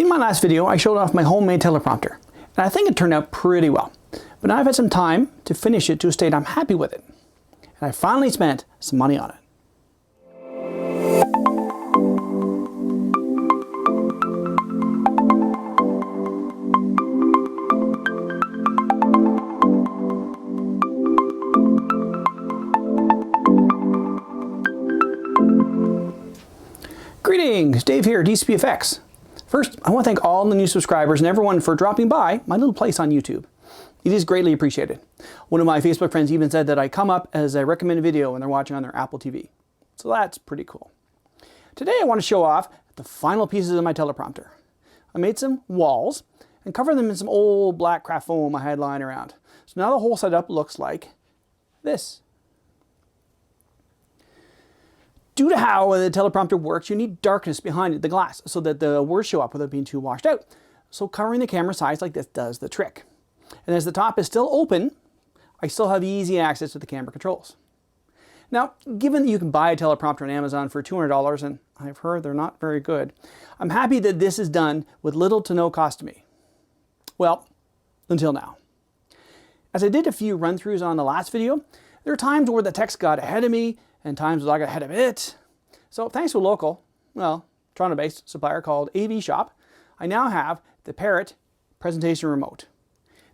In my last video, I showed off my homemade teleprompter, and I think it turned out pretty well. But now I've had some time to finish it to a state I'm happy with it. And I finally spent some money on it. Greetings, Dave here, DCPFX. First, I want to thank all the new subscribers and everyone for dropping by my little place on YouTube. It is greatly appreciated. One of my Facebook friends even said that I come up as a recommended video when they're watching on their Apple TV. So that's pretty cool. Today I want to show off the final pieces of my teleprompter. I made some walls and covered them in some old black craft foam I had lying around. So now the whole setup looks like this. Due to how the teleprompter works, you need darkness behind the glass so that the words show up without being too washed out. So covering the camera sides like this does the trick. And as the top is still open, I still have easy access to the camera controls. Now, given that you can buy a teleprompter on Amazon for $200, and I've heard they're not very good, I'm happy that this is done with little to no cost to me. Well, until now. As I did a few run-throughs on the last video, there are times where the text got ahead of me and times where I got ahead of it. So thanks to a local, well, Toronto-based supplier called AV Shop, I now have the Parrot Padcaster Remote.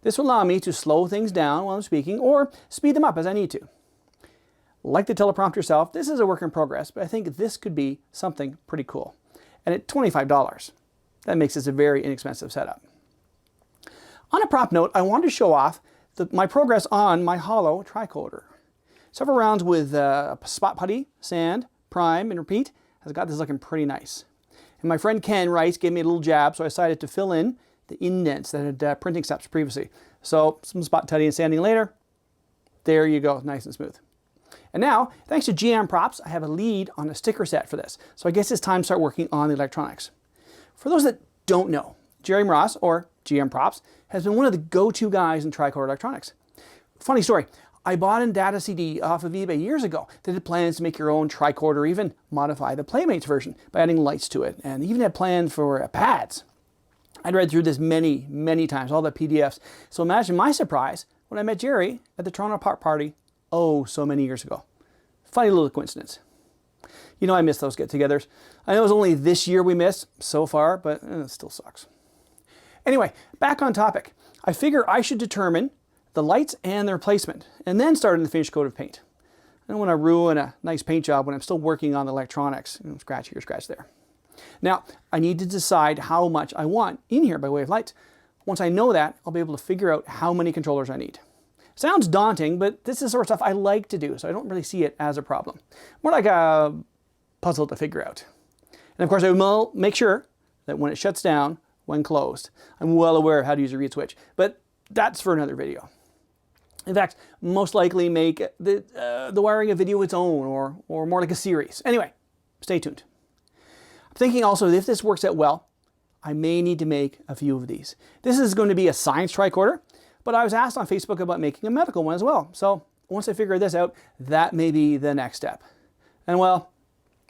This will allow me to slow things down while I'm speaking or speed them up as I need to. Like the teleprompter itself, this is a work in progress, but I think this could be something pretty cool. And at $25, that makes this a very inexpensive setup. On a prop note, I wanted to show off my progress on my hollow tricoder. Several rounds with spot putty, sand, prime, and repeat has got this looking pretty nice. And my friend Ken Rice gave me a little jab, so I decided to fill in the indents that had printing steps previously. So some spot putty and sanding later, there you go, nice and smooth. And now, thanks to GM Props, I have a lead on a sticker set for this. So I guess it's time to start working on the electronics. For those that don't know, Jerry Ross, or GM Props, has been one of the go-to guys in tricoder electronics. Funny story. I bought a data CD off of eBay years ago that had plans to make your own tricorder or even modify the Playmates version by adding lights to it, and even had plans for pads. I'd read through this many, many times, all the PDFs. So imagine my surprise when I met Jerry at the Toronto Park Party, oh, so many years ago. Funny little coincidence. You know, I miss those get-togethers. I know it was only this year we missed so far, but it still sucks. Anyway, back on topic. I figure I should determine the lights and their placement, and then start in the finished coat of paint. I don't want to ruin a nice paint job when I'm still working on the electronics. You know, scratch here, scratch there. Now, I need to decide how much I want in here by way of lights. Once I know that, I'll be able to figure out how many controllers I need. Sounds daunting, but this is the sort of stuff I like to do, so I don't really see it as a problem. More like a puzzle to figure out. And of course, I will make sure that when it shuts down, when closed, I'm well aware of how to use a reed switch, but that's for another video. In fact, most likely make the wiring a video its own, or more like a series. Anyway, stay tuned. I'm thinking also that if this works out well, I may need to make a few of these. This is going to be a science tricorder, but I was asked on Facebook about making a medical one as well. So once I figure this out, that may be the next step. And well,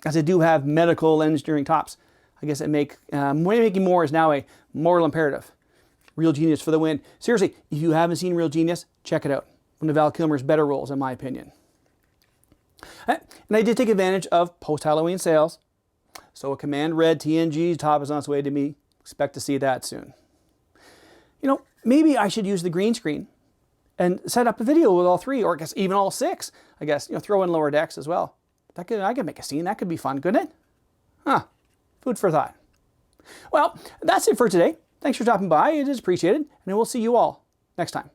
as I do have medical engineering tops, I guess making more is now a moral imperative. Real Genius for the win. Seriously, if you haven't seen Real Genius, check it out. One of Val Kilmer's better roles, in my opinion. And I did take advantage of post-Halloween sales. So a Command Red TNG top is on its way to me. Expect to see that soon. You know, maybe I should use the green screen and set up a video with all three, or I guess even all six. I guess, you know, throw in lower decks as well. I could make a scene. That could be fun, couldn't it? Huh. Food for thought. Well, that's it for today. Thanks for stopping by. It is appreciated, and we'll see you all next time.